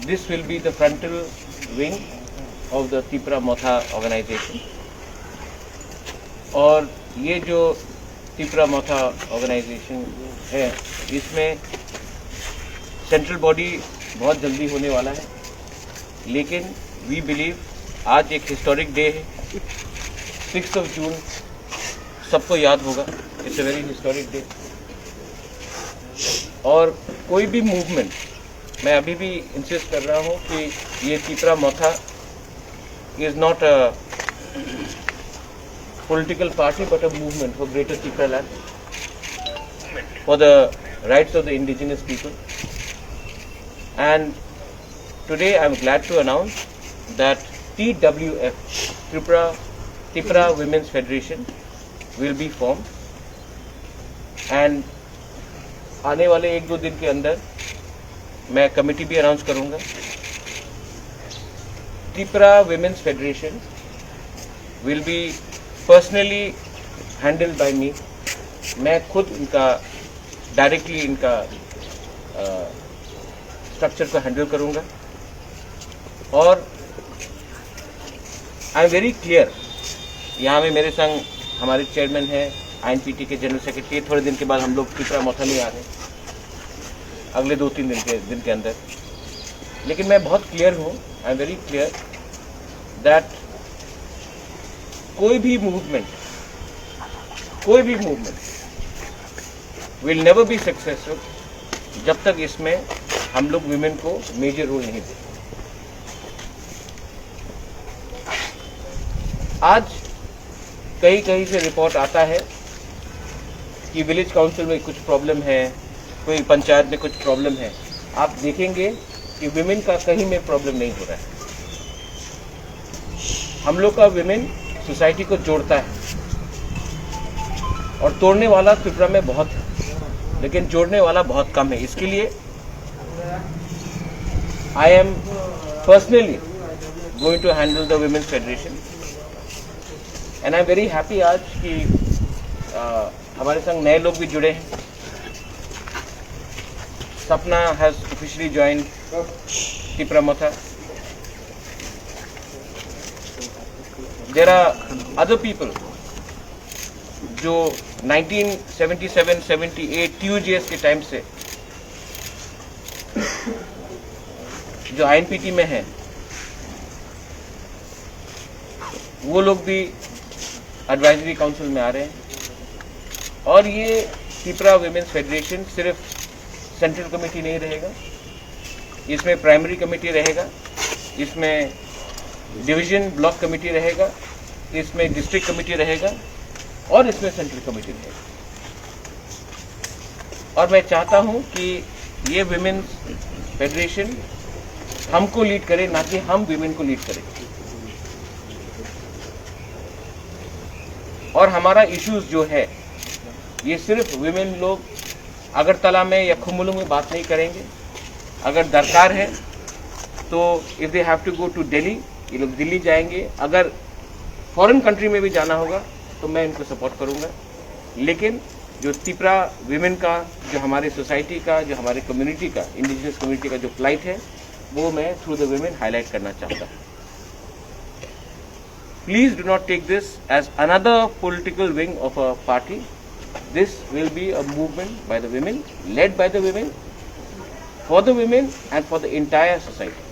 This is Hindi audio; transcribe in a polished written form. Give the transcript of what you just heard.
this will be the frontal wing of the Tipra Motha organization. और ये जो तिपरा मोथा ऑर्गेनाइजेशन है, इसमें सेंट्रल बॉडी बहुत जल्दी होने वाला है, लेकिन वी बिलीव आज एक हिस्टोरिक डे है, 6 जून सबको याद होगा, it's a very historic day. और कोई भी मूवमेंट, मैं अभी भी इंसिस्ट कर रहा हूँ कि ये Tipra Motha is not a political party but a movement for greater Tipra land, for the rights of the indigenous people. And today I am glad to announce that TWF, Tipra Women's Federation, will be formed, and आने वाले 1-2 दिन के अंदर मैं कमेटी भी अनाउंस करूंगा। Tipra Women's Federation will be personally handle by me. मैं खुद इनका डायरेक्टली इनका स्ट्रक्चर को हैंडल करूंगा। और आई एम वेरी क्लियर, यहाँ में मेरे संग हमारे चेयरमैन हैं, INPT के जनरल सेक्रेटरी। थोड़े दिन के बाद हम लोग तिपरा मोथा में आ रहे हैं, अगले 2-3 दिन के अंदर। लेकिन मैं बहुत क्लियर हूँ, आई एम वेरी क्लियर दैट कोई भी movement will never be successful जब तक इसमें हम लोग विमेन को मेजर रोल नहीं देते। आज कहीं से रिपोर्ट आता है कि विलेज काउंसिल में कुछ प्रॉब्लम है, कोई पंचायत में कुछ प्रॉब्लम है। आप देखेंगे कि विमेन का कहीं में प्रॉब्लम नहीं हो रहा है। हम लोग का विमेन सोसाइटी को जोड़ता है, और तोड़ने वाला त्रिपुरा में बहुत है, लेकिन जोड़ने वाला बहुत कम है। इसके लिए I am personally going to handle the women's federation, and I am very happy आज कि हमारे संग नए लोग भी जुड़े हैं। सपना has officially join Tipra Motha. There are other people जो 1977-78 TUGS के टाइम से जो INPT में हैं, वो लोग भी एडवाइजरी काउंसिल में आ रहे हैं। और ये तिपरा वुमेन्स फेडरेशन सिर्फ सेंट्रल कमेटी नहीं रहेगा, इसमें प्राइमरी कमेटी रहेगा, इसमें डिवीजन ब्लॉक कमेटी रहेगा, इसमें डिस्ट्रिक्ट कमेटी रहेगा, और इसमें सेंट्रल कमेटी रहेगा। और मैं चाहता हूं कि ये विमेन्स फेडरेशन हमको लीड करे, ना कि हम विमेन को लीड करें। और हमारा इश्यूज जो है, ये सिर्फ विमेन लोग अगरतला में या खुमुलुंग में बात नहीं करेंगे। अगर दरकार है तो if they have to go to Delhi, ये लोग दिल्ली जाएंगे। अगर फॉरेन कंट्री में भी जाना होगा तो मैं इनको सपोर्ट करूंगा। लेकिन जो तिपरा विमेन का, जो हमारे सोसाइटी का, जो हमारे कम्युनिटी का, इंडिजिनस कम्युनिटी का जो फ्लाइट है, वो मैं थ्रू द विमेन हाईलाइट करना चाहता हूँ। Please do not take this as another political wing of a party. This will be a movement by the women, led by the women, for the women and for the entire society.